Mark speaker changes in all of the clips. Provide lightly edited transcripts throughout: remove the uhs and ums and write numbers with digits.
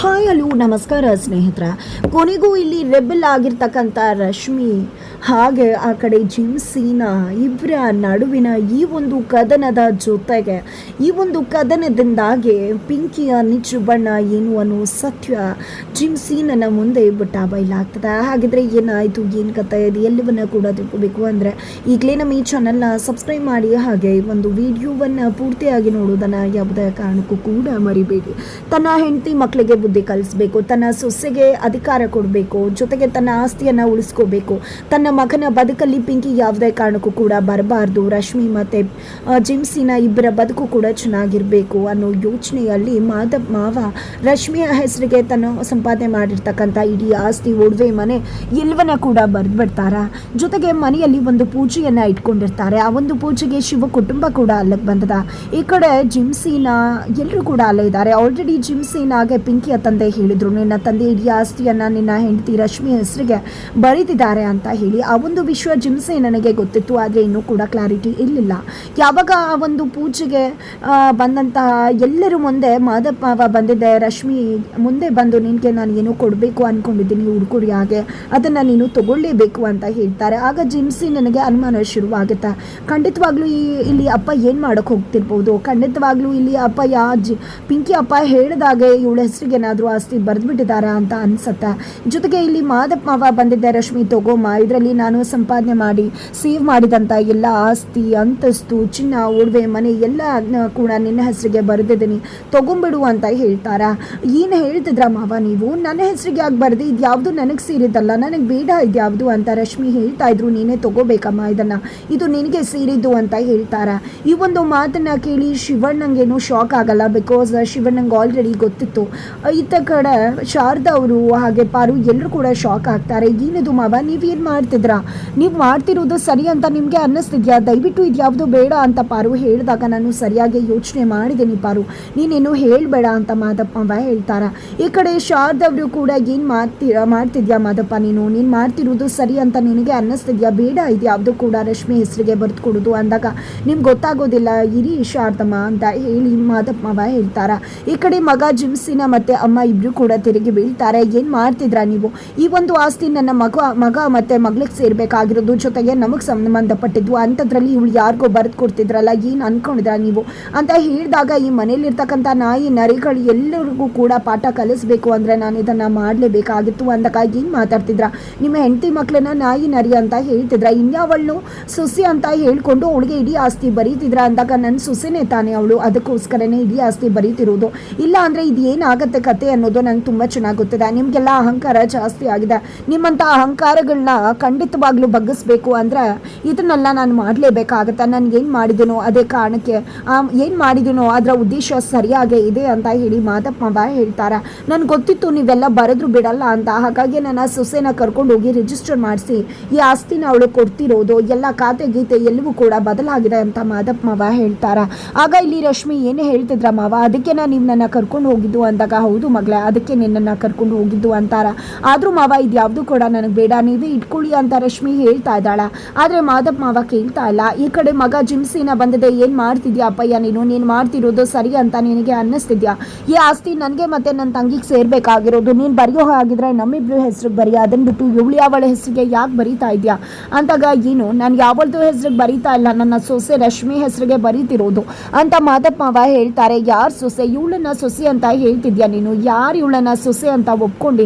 Speaker 1: Hi hello ನಮಸ್ಕಾರ ಸ್ನೇಹಿತರ. ಕೊನೆಗೂ ಇಲ್ಲಿ ರೆಬೆಲ್ ಆಗಿರ್ತಕ್ಕಂಥ ರಶ್ಮಿ ಹಾಗೆ ಆ ಕಡೆ ಜಿಮ್ಸೀನಾ ಇಬ್ಬರ ನಡುವಿನ ಈ ಒಂದು ಕದನದ ಜೊತೆಗೆ ಈ ಒಂದು ಕದನದಿಂದಾಗಿ ಪಿಂಕಿಯ ನಿಜ ಬಣ್ಣ ಏನು ಅನ್ನೋ ಸತ್ಯ ಜಿಮ್ಸೀನನ ಮುಂದೆ ಬಯಲಾಗ್ತದೆ. ಹಾಗಿದ್ರೆ ಏನಾಯಿತು, ಏನು ಕಥೆ ಇದೆ ಎಲ್ಲವನ್ನ ಕೂಡ ತಿಳ್ಕೋಬೇಕು ಅಂದರೆ ಈಗಲೇ ನಮ್ಮ ಈ ಚಾನಲ್ನ ಸಬ್ಸ್ಕ್ರೈಬ್ ಮಾಡಿ, ಹಾಗೆ ಒಂದು ವಿಡಿಯೋವನ್ನು ಪೂರ್ತಿಯಾಗಿ ನೋಡೋದನ್ನು ಯಾವುದೇ ಕಾರಣಕ್ಕೂ ಕೂಡ ಮರಿಬೇಡಿ. ತನ್ನ ಹೆಂಡತಿ ಮಕ್ಕಳಿಗೆ ಬುದ್ಧಿ ಕಲಿಸ್ಬೇಕು, ತನ್ನ ಸೊಸೆಗೆ ಅಧಿಕಾರ ಕೊಡಬೇಕು, ಜೊತೆಗೆ ತನ್ನ ಆಸ್ತಿಯನ್ನು ಉಳಿಸ್ಕೋಬೇಕು, ತನ್ನ ಮಗನ ಬದುಕಲ್ಲಿ ಪಿಂಕಿ ಯಾವುದೇ ಕಾರಣಕ್ಕೂ ಕೂಡ ಬರಬಾರ್ದು, ರಶ್ಮಿ ಮತ್ತು ಜಿಮ್ಸೀನಾ ಇಬ್ಬರ ಬದುಕು ಕೂಡ ಚೆನ್ನಾಗಿರಬೇಕು ಅನ್ನೋ ಯೋಚನೆಯಲ್ಲಿ ಮಾವ ರಶ್ಮಿಯ ಹೆಸರಿಗೆ ತನ್ನ ಸಂಪಾದನೆ ಮಾಡಿರ್ತಕ್ಕಂಥ ಇಡೀ ಆಸ್ತಿ, ಒಡವೆ, ಮನೆ ಎಲ್ಲವನ್ನ ಕೂಡ ಬರೆದ್ಬಿಡ್ತಾರ. ಜೊತೆಗೆ ಮನೆಯಲ್ಲಿ ಒಂದು ಪೂಜೆಯನ್ನು ಇಟ್ಕೊಂಡಿರ್ತಾರೆ. ಆ ಒಂದು ಪೂಜೆಗೆ ಶಿವ ಕುಟುಂಬ ಕೂಡ ಅಲ್ಲಿಗೆ ಬಂದದ. ಈ ಕಡೆ ಜಿಮ್ಸೀನಾ ಎಲ್ಲರೂ ಕೂಡ ಅಲ್ಲೇ ಇದ್ದಾರೆ. ಆಲ್ರೆಡಿ ಜಿಮ್ಸೀನಾಗೆ ಪಿಂಕಿಯ ತಂದೆ ಹೇಳಿದ್ರು, ನಿನ್ನ ತಂದೆ ಇಡೀ ಆಸ್ತಿಯನ್ನು ನಿನ್ನ ಹೆಂಡತಿ ರಶ್ಮಿ ಹೆಸರಿಗೆ ಬರೀತಿದ್ದಾರೆ ಅಂತ ಹೇಳಿ. ಆ ಒಂದು ವಿಷಯ ಜಿಮ್ಸೀನನಿಗೆ ಗೊತ್ತಿತ್ತು, ಆದರೆ ಇನ್ನೂ ಕೂಡ ಕ್ಲಾರಿಟಿ ಇರಲಿಲ್ಲ. ಯಾವಾಗ ಆ ಒಂದು ಪೂಜೆಗೆ ಬಂದಂತಹ ಎಲ್ಲರೂ ಮುಂದೆ ಮಾದಪ್ಪ ಬಂದಿದ್ದೆ, ರಶ್ಮಿ ಮುಂದೆ ಬಂದು ನಿನಗೆ ನಾನು ಏನೋ ಕೊಡಬೇಕು ಅಂದ್ಕೊಂಡಿದ್ದೀನಿ ಉಡುಗೊರೆಯಾಗೆ, ಅದನ್ನು ನೀನು ತಗೊಳ್ಳೇಬೇಕು ಅಂತ ಹೇಳ್ತಾರೆ. ಆಗ ಜಿಮ್ಸೀನನಿಗೆ ಅನುಮಾನ ಶುರುವಾಗುತ್ತೆ. ಖಂಡಿತವಾಗ್ಲೂ ಇಲ್ಲಿ ಅಪ್ಪ ಏನು ಮಾಡೋಕ್ಕೆ ಹೋಗ್ತಿರ್ಬೋದು, ಖಂಡಿತವಾಗ್ಲೂ ಇಲ್ಲಿ ಅಪ್ಪ ಪಿಂಕಿ ಅಪ್ಪ ಹೇಳಿದಾಗೆ ಇವಳ ಹೆಸರಿಗೆ ಏನಾದರೂ ಆಸ್ತಿ ಬರೆದ್ಬಿಟ್ಟಿದ್ದಾರೆ ಅಂತ ಅನ್ಸುತ್ತೆ. ಜೊತೆಗೆ ಇಲ್ಲಿ ಮಾದಪ್ಪ ಬಂದಿದ್ದೆ, ರಶ್ಮಿ ತಗೋಮ್ಮ, ಇದರಲ್ಲಿ ನಾನು ಸಂಪಾದನೆ ಮಾಡಿ ಸೇವ್ ಮಾಡಿದಂಥ ಎಲ್ಲ ಆಸ್ತಿ, ಅಂತಸ್ತು, ಚಿನ್ನ, ಒಡವೆ, ಮನೆ ಎಲ್ಲ ಕೂಡ ನಿನ್ನ ಹೆಸರಿಗೆ ಬರೆದಿದ್ದೀನಿ, ತಗೊಂಬಿಡು ಅಂತ ಹೇಳ್ತಾರ. ಏನು ಹೇಳ್ತಿದ್ರ ಮಾವ ನೀವು, ನನ್ನ ಹೆಸರಿಗೆ ಯಾಕೆ ಬರೆದಿ, ಇದು ಯಾವುದು ನನಗೆ ಸೇರಿದ್ದಲ್ಲ, ನನಗೆ ಬೇಡ ಇದ್ಯಾವುದು ಅಂತ ರಶ್ಮಿ ಹೇಳ್ತಾ ಇದ್ರು. ನೀನೇ ತಗೋಬೇಕಮ್ಮ ಇದನ್ನು, ಇದು ನಿನಗೆ ಸೇರಿದ್ದು ಅಂತ ಹೇಳ್ತಾರ. ಈ ಒಂದು ಮಾತನ್ನು ಕೇಳಿ ಶಿವಣ್ಣಂಗೇನು ಶಾಕ್ ಆಗಲ್ಲ, ಬಿಕಾಸ್ ಶಿವಣ್ಣಂಗೆ ಆಲ್ರೆಡಿ ಗೊತ್ತಿತ್ತು. ಈತ ಕಡೆ ಶಾರದಾ ಅವರು ಹಾಗೆ ಪಾರು ಎಲ್ಲರೂ ಕೂಡ ಶಾಕ್ ಆಗ್ತಾರೆ. ಏನಿದು ಮಾವ, ನೀವೇನು ಮಾಡ್ತಿದ್ರಾ, ನೀವು ಮಾಡ್ತಿರೋದು ಸರಿ ಅಂತ ನಿಮಗೆ ಅನ್ನಿಸ್ತಿದ್ಯಾ, ದಯವಿಟ್ಟು ಇದು ಯಾವುದು ಬೇಡ ಅಂತ ಪಾರು ಹೇಳಿದಾಗ ನಾನು ಸರಿಯಾಗಿ ಯೋಚನೆ ಮಾಡಿದ್ದೀನಿ ಪಾರು, ನೀನೇನು ಹೇಳಬೇಡ ಅಂತ ಮಾದಪ್ಪ ಹೇಳ್ತಾರ. ಈ ಕಡೆ ಶಾರದಾ ಅವರು ಕೂಡ ಏನು ಮಾಡ್ತಿದ್ಯಾ ಮಾದಪ್ಪ, ನೀನು ಮಾಡ್ತಿರೋದು ಸರಿ ಅಂತ ನಿನಗೆ ಅನ್ನಿಸ್ತಿದ್ಯಾ, ಬೇಡ ಇದು ಯಾವುದು ಕೂಡ ರಶ್ಮಿ ಹೆಸರಿಗೆ ಬರೆದು ಕೊಡೋದು ಅಂದಾಗ ನಿಮ್ಗೆ ಗೊತ್ತಾಗೋದಿಲ್ಲ, ಇರಿ ಶಾರದಮ್ಮ ಅಂತ ಹೇಳಿ ಮಾದಪ್ಪ ಹೇಳ್ತಾರ. ಈ ಕಡೆ ಮಗ ಜಿಮ್ಸೀನಾ ಮತ್ತೆ ಅಮ್ಮ ಇಬ್ರು ಕೂಡ ತಿರುಗಿ ಬೀಳ್ತಾರೆ. ಏನು ಮಾಡ್ತಿದ್ರ ನೀವು, ಈ ಒಂದು ಆಸ್ತಿ ನನ್ನ ಮಗ ಮತ್ತೆ ಮಗಳಿಗೆ ಸೇರ್ಬೇಕಾಗಿರೋದು, ಜೊತೆಗೆ ನಮಗೆ ಸಂಬಂಧಪಟ್ಟಿದ್ವು, ಅಂಥದ್ರಲ್ಲಿ ಇವಳು ಯಾರಿಗೋ ಬರೆದು ಕೊಡ್ತಿದ್ರಲ್ಲ, ಏನು ಅನ್ಕೊಂಡಿದ್ರ ನೀವು ಅಂತ ಹೇಳಿದಾಗ ಈ ಮನೇಲಿರ್ತಕ್ಕಂಥ ನಾಯಿ ನರಿಗಳು ಎಲ್ಲರಿಗೂ ಕೂಡ ಪಾಠ ಕಲಿಸ್ಬೇಕು ಅಂದರೆ ನಾನು ಇದನ್ನು ಮಾಡಲೇಬೇಕಾಗಿತ್ತು ಅಂದಾಗ ಏನು ಮಾತಾಡ್ತಿದ್ರ, ನಿಮ್ಮ ಹೆಂಡತಿ ಮಕ್ಕಳನ್ನ ನಾಯಿ ನರಿ ಅಂತ ಹೇಳ್ತಿದ್ರ, ಇನ್ಯಾವಳು ಸೊಸೆ ಅಂತ ಹೇಳ್ಕೊಂಡು ಅವಳಿಗೆ ಇಡೀ ಆಸ್ತಿ ಬರೀತಿದ್ರ ಅಂದಾಗ ನನ್ನ ಸೊಸೆನೇ ತಾನೇ ಅವಳು, ಅದಕ್ಕೋಸ್ಕರನೇ ಇಡೀ ಆಸ್ತಿ ಬರೀತಿರೋದು, ಇಲ್ಲ ಅಂದರೆ ಇದು ಏನಾಗುತ್ತೆ ಕತೆ ಅನ್ನೋದು ನಂಗೆ ತುಂಬ ಚೆನ್ನಾಗಿ ಗೊತ್ತಿದೆ. ನಿಮಗೆಲ್ಲ ಅಹಂಕಾರ ಜಾಸ್ತಿ ಆಗಿದೆ, ನಿಮ್ಮಂಥ ಅಹಂಕಾರಗಳನ್ನ ಖಂಡಿತವಾಗ್ಲೂ ಬಗ್ಗಿಸ್ಬೇಕು ಅಂದರೆ ಇದನ್ನೆಲ್ಲ ನಾನು ಮಾಡಲೇಬೇಕಾಗತ್ತೆ. ನನಗೇನು ಮಾಡಿದ್ದೀನೋ ಅದೇ ಕಾರಣಕ್ಕೆ ಏನು ಮಾಡಿದ್ದೀನೋ ಅದರ ಉದ್ದೇಶ ಸರಿಯಾಗೇ ಇದೆ ಅಂತ ಹೇಳಿ ಮಾದಪ್ಪ ಹೇಳ್ತಾರೆ. ನನಗೆ ಗೊತ್ತಿತ್ತು ನೀವೆಲ್ಲ ಬರೆದ್ರು ಬಿಡಲ್ಲ ಅಂತ, ಹಾಗಾಗಿ ನನ್ನ ಸೊಸೆನ ಕರ್ಕೊಂಡು ಹೋಗಿ ರಿಜಿಸ್ಟರ್ ಮಾಡಿಸಿ ಈ ಆಸ್ತಿನ ಅವಳು ಕೊಡ್ತಿರೋದು, ಎಲ್ಲ ಖಾತೆ ಗೀತೆ ಎಲ್ಲವೂ ಕೂಡ ಬದಲಾಗಿದೆ ಅಂತ ಮಾದಪ್ಪ ಹೇಳ್ತಾರೆ. ಆಗ ಇಲ್ಲಿ ರಶ್ಮಿ ಏನು ಹೇಳ್ತಿದ್ರ ಮಾವ, ಅದಕ್ಕೆ ನೀವು ನನ್ನ ಕರ್ಕೊಂಡು ಹೋಗಿದ್ದು ಅಂದಾಗ ಹೌದು ಮಗಳೇ, ಅದಕ್ಕೆ ನಿನ್ನನ್ನು ಕರ್ಕೊಂಡು ಹೋಗಿದ್ದು ಅಂತಾರ. ಆದರೂ ಮಾವ ಇದು ಯಾವುದು ಕೂಡ ನನಗೆ ಬೇಡ, ನೀವೇ ಇಟ್ಕೊಳ್ಳಿ ಅಂತ ರಶ್ಮಿ ಹೇಳ್ತಾ ಇದ್ದಾಳ. ಆದರೆ ಮಾದಪ್ಪ ಮಾವ ಕೇಳ್ತಾ ಇಲ್ಲ. ಈ ಕಡೆ ಮಗ ಜಿಮ್ಸೀನಾ ಬಂದಿದೆ, ಏನು ಮಾಡ್ತಿದ್ಯಾ ಅಪ್ಪಯ್ಯ, ನೀನು ಮಾಡ್ತಿರೋದು ಸರಿ ಅಂತ ನಿನಗೆ ಅನ್ನಿಸ್ತಿದ್ಯಾ, ಈ ಆಸ್ತಿ ನನಗೆ ಮತ್ತೆ ನನ್ನ ತಂಗಿಗೆ ಸೇರ್ಬೇಕಾಗಿರೋದು, ನೀನು ಬರೆಯೋ ಹಾಗಿದ್ರೆ ನಮ್ಮಿಬ್ರು ಹೆಸ್ರಿಗೆ ಬರೀ, ಅದನ್ನು ಬಿಟ್ಟು ಇವಳು ಯಾವಳ ಹೆಸರಿಗೆ ಯಾಕೆ ಬರೀತಾ ಇದೆಯಾ ಅಂತಾಗ ಏನು, ನಾನು ಯಾವಳದು ಹೆಸ್ರಿಗೆ ಬರೀತಾ ಇಲ್ಲ, ನನ್ನ ಸೊಸೆ ರಶ್ಮಿ ಹೆಸರಿಗೆ ಬರೀತಿರೋದು ಅಂತ ಮಾದಪ್ಪ ಮಾವ ಹೇಳ್ತಾರೆ. ಯಾರು ಸೊಸೆ, ಇವಳನ್ನ ಸೊಸೆ ಅಂತ ಹೇಳ್ತಿದ್ಯಾ ನೀನು, ಯಾರು ಇವಳನ್ನ ಸೊಸೆ ಅಂತ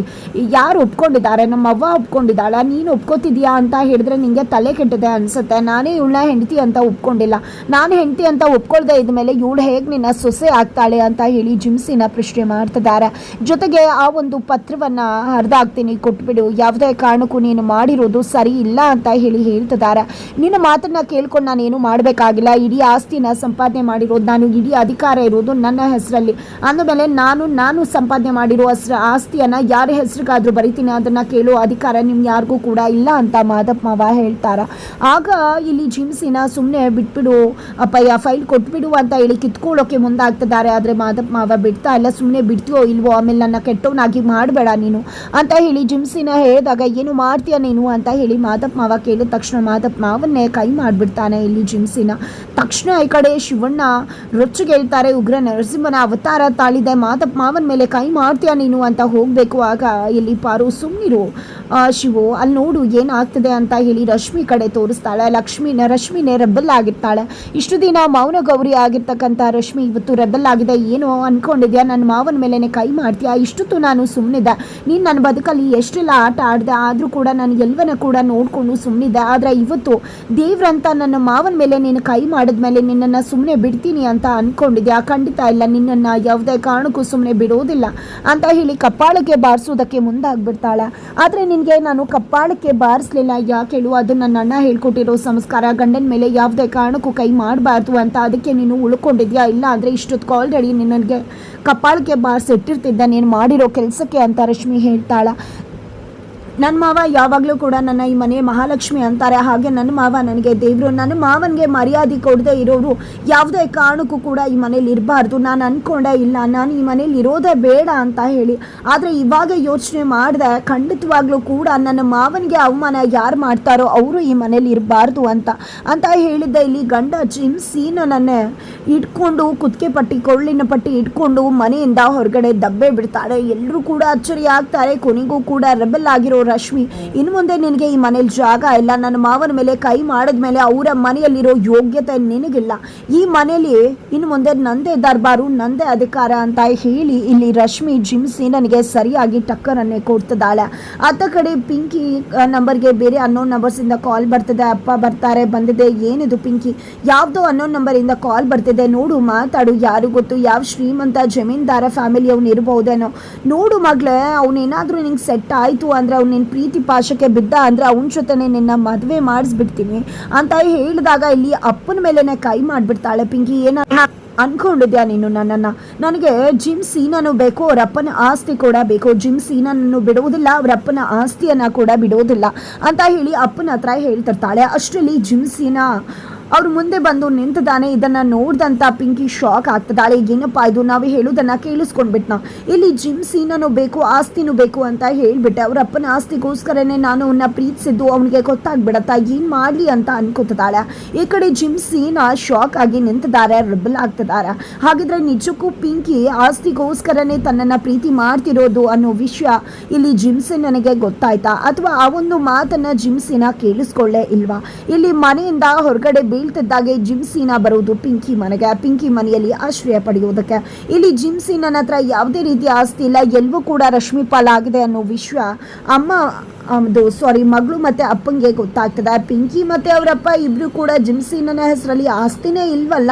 Speaker 1: ಯಾರು ಒಪ್ಕೊಂಡಿದ್ದಾರೆ, ನಮ್ಮ ಅವ್ವ ಒಪ್ಕೊಂಡಿದ್ದಾಳ, ನೀನು ಒಪ್ಕೋತಿದ್ಯಾ ಅಂತ ಹೇಳಿದ್ರೆ ನಿಂಗೆ ತಲೆ ಕೆಟ್ಟದೆ ಅನ್ಸುತ್ತೆ. ನಾನೇ ಇವಳನ್ನ ಹೆಂಡತಿ ಅಂತ ಒಪ್ಕೊಂಡಿಲ್ಲ, ನಾನು ಹೆಂಡತಿ ಅಂತ ಒಪ್ಕೊಳ್ದೆ ಇದ್ಮೇಲೆ ಇವಳು ಹೇಗೆ ನಿನ್ನ ಸೊಸೆ ಆಗ್ತಾಳೆ ಅಂತ ಹೇಳಿ ಜಿಮ್ಸೀನಾ ಪ್ರಶ್ನೆ ಮಾಡ್ತಿದ್ದಾರೆ. ಜೊತೆಗೆ ಆ ಒಂದು ಪತ್ರವನ್ನ ಹರಿದಾಕ್ತೀನಿ ಕೊಟ್ಬಿಡು, ಯಾವುದೇ ಕಾರಣಕ್ಕೂ ನೀನು ಮಾಡಿರೋದು ಸರಿ ಇಲ್ಲ ಅಂತ ಹೇಳಿ ಹೇಳ್ತಿದ್ದಾರೆ. ನಿನ್ನ ಮಾತನ್ನ ಕೇಳ್ಕೊಂಡು ನಾನೇನು ಮಾಡಬೇಕಾಗಿಲ್ಲ, ಇಡೀ ಆಸ್ತಿನ ಸಂಪಾದನೆ ಮಾಡಿರೋದು ನಾನು, ಇಡೀ ಅಧಿಕಾರ ಇರೋದು ನನ್ನ ಹೆಸರಲ್ಲಿ, ಅಂದಮೇಲೆ ನಾನು ಸಂಪಾದನೆ ಮಾಡಿರೋ ಆಸ್ತಿಯನ್ನು ಯಾರ ಹೆಸರಿಗಾದರೂ ಬರೀತೀನಿ, ಅದನ್ನು ಕೇಳೋ ಅಧಿಕಾರ ನಿಮ್ಗೆ ಯಾರಿಗೂ ಕೂಡ ಇಲ್ಲ ಅಂತ ಮಾದಪ್ಪ ಮಾವ ಹೇಳ್ತಾರ. ಆಗ ಇಲ್ಲಿ ಜಿಮ್ಸಿನ ಸುಮ್ಮನೆ ಬಿಟ್ಬಿಡು ಅಪ್ಪಯ್ಯ, ಫೈಲ್ ಕೊಟ್ಬಿಡು ಅಂತ ಹೇಳಿ ಕಿತ್ಕೊಳ್ಳೋಕೆ ಮುಂದಾಗ್ತಿದ್ದಾರೆ. ಆದರೆ ಮಾದಪ್ಪ ಮಾವ ಬಿಡ್ತಾ ಇಲ್ಲ. ಸುಮ್ಮನೆ ಬಿಡ್ತೀಯೋ ಇಲ್ವೋ, ಆಮೇಲೆ ನನ್ನ ಕೆಟ್ಟವನಾಗಿ ಮಾಡಬೇಡ ನೀನು ಅಂತ ಹೇಳಿ ಜಿಮ್ಸಿನ ಹೇಳಿದಾಗ ಏನು ಮಾಡ್ತೀಯ ನೀನು ಅಂತ ಹೇಳಿ ಮಾದಪ್ಪ ಮಾವ ಕೇಳಿದ ತಕ್ಷಣ ಮಾದಪ್ಪ ಮಾವನ್ನೇ ಕೈ ಮಾಡಿಬಿಡ್ತಾನೆ ಇಲ್ಲಿ ಜಿಮ್ಸಿನ. ತಕ್ಷಣ ಈ ಕಡೆ ಶಿವಣ್ಣ ರೊಚ್ಚಿಗೆ ಹೇಳ್ತಾರೆ, ಉಗ್ರ ನರಸಿಂಹನ ಅವತಾರ ತಾಳಿದೆ, ಮಾದಪ್ಪ ಮಾವನ ಮೇಲೆ ಕೈ ಮಾಡ್ತೀಯ ನೀನು ಅಂತ ಹೋಗಬೇಕು. ಆಗ ಇಲ್ಲಿ ಪಾರು ಸುಮ್ಮನಿರು ಶಿವು, ಅಲ್ಲಿ ನೋಡು ಏನಾಗ್ತದೆ ಅಂತ ಹೇಳಿ ರಶ್ಮಿ ಕಡೆ ತೋರಿಸ್ತಾಳೆ. ರಶ್ಮಿನೇ ರೆಬಲ್ ಆಗಿರ್ತಾಳೆ. ಇಷ್ಟು ದಿನ ಮೌನ ಗೌರಿ ಆಗಿರ್ತಕ್ಕಂಥ ರಶ್ಮಿ ಇವತ್ತು ರೆಬಲ್ ಆಗಿದೆ. ಏನೋ ಅನ್ಕೊಂಡಿದ್ಯಾ, ನನ್ನ ಮಾವನ ಮೇಲೇ ಕೈ ಮಾಡ್ತೀಯಾ, ಇಷ್ಟೊತ್ತು ನಾನು ಸುಮ್ಮನಿದ್ದೆ, ನೀನು ನನ್ನ ಬದುಕಲ್ಲಿ ಎಷ್ಟೆಲ್ಲ ಆಟ ಆಡಿದೆ, ಆದರೂ ಕೂಡ ನಾನು ಎಲ್ಲವನ್ನ ಕೂಡ ನೋಡಿಕೊಂಡು ಸುಮ್ಮನಿದ್ದೆ. ಆದರೆ ಇವತ್ತು ದೇವ್ರಂತ ನನ್ನ ಮಾವನ ಮೇಲೆ ನೀನು ಕೈ ಮಾಡಿದ್ಮೇಲೆ ನಿನ್ನನ್ನು ಸುಮ್ಮನೆ ಬಿಡ್ತೀನಿ ಅಂತ ಅಂದ್ಕೊಂಡಿದ್ಯಾ? ಖಂಡಿತ ಇಲ್ಲ, ನಿನ್ನನ್ನು ಯಾವುದೇ ಕಾರಣಕ್ಕೂ ಸುಮ್ಮನೆ ಬಿಡೋದಿಲ್ಲ ಅಂತ ಹೇಳಿ ಕಪ್ಪಾಳಕ್ಕೆ ಬಾರಿಸೋದಕ್ಕೆ ಮುಂದಾಗ್ಬಿಡ್ತಾಳೆ. ಆದರೆ ನಿನಗೆ ನಾನು ಕಪ್ಪಾಳಕ್ಕೆ ಬಾರಿಸಲಿಲ್ಲ, ಯಾಕೆ ಹೇಳು, ಅದು ನನ್ನ ಅಣ್ಣ ಹೇಳ್ಕೊಟ್ಟಿರೋ ಸಂಸ್ಕಾರ, ಗಂಡನ ಮೇಲೆ ಯಾವುದೇ ಕಾರಣಕ್ಕೂ ಕೈ ಮಾಡಬಾರ್ದು ಅಂತ, ಅದಕ್ಕೆ ನೀನು ಉಳ್ಕೊಂಡಿದ್ಯಾ? ಇಲ್ಲ ಅಂದರೆ ಇಷ್ಟೊತ್ತು ಆಲ್ರೆಡಿ ನಿನಗೆ ಕಪ್ಪಾಳಕ್ಕೆ ಬಾರಿಸಿಟ್ಟಿರ್ತಿದ್ದ ನೀನು ಮಾಡಿರೋ ಕೆಲಸಕ್ಕೆ ಅಂತ ರಶ್ಮಿ ಹೇಳ್ತಾಳೆ. ನನ್ನ ಮಾವ ಯಾವಾಗಲೂ ಕೂಡ ನನ್ನ ಈ ಮನೆ ಮಹಾಲಕ್ಷ್ಮಿ ಅಂತಾರೆ, ಹಾಗೆ ನನ್ನ ಮಾವ ನನಗೆ ದೇವರು. ನನ್ನ ಮಾವನಿಗೆ ಮರ್ಯಾದೆ ಕೊಡದೆ ಇರೋರು ಯಾವುದೇ ಕಾರಣಕ್ಕೂ ಕೂಡ ಈ ಮನೇಲಿ ಇರಬಾರ್ದು. ನಾನು ಅಂದ್ಕೊಂಡೆ ಇಲ್ಲ, ನಾನು ಈ ಮನೇಲಿ ಇರೋದೇ ಬೇಡ ಅಂತ ಹೇಳಿ. ಆದರೆ ಇವಾಗ ಯೋಚನೆ ಮಾಡಿದೆ, ಖಂಡಿತವಾಗ್ಲೂ ಕೂಡ ನನ್ನ ಮಾವನಿಗೆ ಅವಮಾನ ಯಾರು ಮಾಡ್ತಾರೋ ಅವರು ಈ ಮನೇಲಿ ಇರಬಾರ್ದು ಅಂತ ಹೇಳಿದ್ದೆ. ಇಲ್ಲಿ ಗಂಡ ಜಿಮ್ಸಿನನ್ನೇ ಇಟ್ಕೊಂಡು ಕುತ್ತಿಗೆ ಪಟ್ಟಿ ಕೊಳ್ಳಿನ ಪಟ್ಟಿ ಇಟ್ಕೊಂಡು ಮನೆಯಿಂದ ಹೊರಗಡೆ ದಬ್ಬೆ ಬಿಡ್ತಾರೆ. ಎಲ್ಲರೂ ಕೂಡ ಅಚ್ಚರಿ ಆಗ್ತಾರೆ. ಕೊನೆಗೂ ಕೂಡ ರೆಬಲ್ ಆಗಿರೋ ರಶ್ಮಿ, ಇನ್ನು ಮುಂದೆ ನಿನಗೆ ಈ ಮನೇಲಿ ಜಾಗ ಇಲ್ಲ, ನನ್ನ ಮಾವನ ಮೇಲೆ ಕೈ ಮಾಡಿದ್ಮೇಲೆ ಅವರ ಮನೆಯಲ್ಲಿರೋ ಯೋಗ್ಯತೆ ನಿನಗಿಲ್ಲ, ಈ ಮನೇಲಿ ಇನ್ನು ಮುಂದೆ ನಂದೇ ದರ್ಬಾರು, ನಂದೇ ಅಧಿಕಾರ ಅಂತ ಹೇಳಿ ಇಲ್ಲಿ ರಶ್ಮಿ ಜಿಮ್ಸಿ ನನಗೆ ಸರಿಯಾಗಿ ಟಕ್ಕರನ್ನೇ ಕೊಡ್ತಿದ್ದಾಳೆ. ಅತ್ತ ಕಡೆ ಪಿಂಕಿ ನಂಬರ್ಗೆ ಬೇರೆ ಅನ್ನೋನ್ ನಂಬರ್ಸಿಂದ ಕಾಲ್ ಬರ್ತದೆ. ಅಪ್ಪ ಬರ್ತಾರೆ, ಬಂದಿದೆ. ಏನಿದು ಪಿಂಕಿ, ಯಾವುದೋ ಅನ್ನೋನ್ ನಂಬರಿಂದ ಕಾಲ್ ಬರ್ತಿದೆ, ನೋಡು ಮಾತಾಡು, ಯಾರು ಗೊತ್ತು, ಯಾವ ಶ್ರೀಮಂತ ಜಮೀನ್ದಾರ ಫ್ಯಾಮಿಲಿ ಅವ್ನು ಇರ್ಬೋದೇನೋ, ನೋಡು ಮಗಳೇ, ಅವನೇನಾದರೂ ನಿಂಗೆ ಸೆಟ್ ಆಯಿತು ಅಂದರೆ ಅವ್ನು ನಿನ್ನ ಪ್ರೀತಿ ಪಾಶಕ್ಕೆ ಬಿದ್ದ ಅಂದರೆ ಅವನ ಜೊತೆನೆ ನಿನ್ನ ಮದುವೆ ಮಾಡಿಸ್ಬಿಡ್ತೀನಿ ಅಂತ ಹೇಳಿದಾಗ ಇಲ್ಲಿ ಅಪ್ಪನ ಮೇಲೆನೆ ಕೈ ಮಾಡಿಬಿಡ್ತಾಳೆ ಪಿಂಕಿ. ಏನ ಅನ್ಕೊಂಡಿದ್ಯಾ ನೀನು ನನ್ನನ್ನು? ನನಗೆ ಜಿಮ್ಸಿನೂ ಬೇಕು, ಅವರಪ್ಪನ ಆಸ್ತಿ ಕೂಡ ಬೇಕು, ಜಿಮ್ಸಿನನ್ನು ಬಿಡುವುದಿಲ್ಲ, ಅವರಪ್ಪನ ಆಸ್ತಿಯನ್ನು ಕೂಡ ಬಿಡುವುದಿಲ್ಲ ಅಂತ ಹೇಳಿ ಅಪ್ಪನ ಹತ್ರ ಹೇಳ್ತಿರ್ತಾಳೆ. ಅಷ್ಟರಲ್ಲಿ ಜಿಮ್ಸಿನ ಅವ್ರು ಮುಂದೆ ಬಂದು ನಿಂತಿದ್ದಾನೆ. ಇದನ್ನು ನೋಡ್ದಂಥ ಪಿಂಕಿ ಶಾಕ್ ಆಗ್ತದಾಳೆ. ಏನಪ್ಪ ಇದು, ನಾವು ಹೇಳೋದನ್ನು ಕೇಳಿಸ್ಕೊಂಡ್ಬಿಟ್ನ, ಇಲ್ಲಿ ಜಿಮ್ಸಿನೂ ಬೇಕು ಆಸ್ತಿನೂ ಬೇಕು ಅಂತ ಹೇಳಿಬಿಟ್ಟೆ, ಅವ್ರ ಅಪ್ಪನ ಆಸ್ತಿಗೋಸ್ಕರನೇ ನಾನು ಅವನ್ನ ಪ್ರೀತಿಸಿದ್ದು ಅವನಿಗೆ ಗೊತ್ತಾಗ್ಬಿಡತ್ತಾ, ಏನು ಮಾಡಲಿ ಅಂತ ಅನ್ಕೋತಿದ್ದಾಳೆ. ಈ ಕಡೆ ಜಿಮ್ಸಿನ ಶಾಕ್ ಆಗಿ ನಿಂತಿದ್ದಾರೆ, ರೆಬಲ್ ಆಗ್ತಿದ್ದಾರೆ. ಹಾಗಿದ್ರೆ ನಿಜಕ್ಕೂ ಪಿಂಕಿ ಆಸ್ತಿಗೋಸ್ಕರನೇ ತನ್ನನ್ನು ಪ್ರೀತಿ ಮಾಡ್ತಿರೋದು ಅನ್ನೋ ವಿಷಯ ಇಲ್ಲಿ ಜಿಮ್ಸಿ ನನಗೆ ಗೊತ್ತಾಯ್ತಾ, ಅಥವಾ ಆ ಒಂದು ಮಾತನ್ನು ಜಿಮ್ಸಿನ ಕೇಳಿಸ್ಕೊಳ್ಳೇ ಇಲ್ವಾ? ಇಲ್ಲಿ ಮನೆಯಿಂದ ಹೊರಗಡೆ ಬೀಳ್ತಿದ್ದಾಗೆ ಜಿಮ್ಸಿನ ಬರೋದು ಪಿಂಕಿ ಮನೆಗೆ, ಪಿಂಕಿ ಮನೆಯಲ್ಲಿ ಆಶ್ರಯ ಪಡೆಯುವುದಕ್ಕೆ. ಇಲ್ಲಿ ಜಿಮ್ಸಿನ ಹತ್ರ ಯಾವುದೇ ರೀತಿಯ ಆಸ್ತಿ ಇಲ್ಲ, ಎಲ್ಲವೂ ಕೂಡ ರಶ್ಮಿ ಪಾಲಾಗಿದೆ ಅನ್ನೋ ವಿಷಯ ಮಗಳು ಮತ್ತೆ ಅಪ್ಪಂಗೆ ಗೊತ್ತಾಗ್ತದೆ. ಪಿಂಕಿ ಮತ್ತೆ ಅವರಪ್ಪ ಇಬ್ರು ಕೂಡ ಜಿಮ್ಸಿನ ಹೆಸರಲ್ಲಿ ಆಸ್ತಿನೇ ಇಲ್ವಲ್ಲ,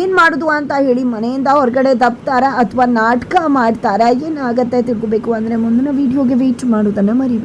Speaker 1: ಏನು ಮಾಡೋದು ಅಂತ ಹೇಳಿ ಮನೆಯಿಂದ ಹೊರಗಡೆ ದಬ್ತಾರ ಅಥವಾ ನಾಟಕ ಮಾಡ್ತಾರ, ಏನಾಗತ್ತೆ ತಿಳ್ಕೋಬೇಕು ಅಂದರೆ ಮುಂದಿನ ವಿಡಿಯೋಗೆ ವೇಟ್ ಮಾಡೋದನ್ನು ಮರಿಬೇಡಿ.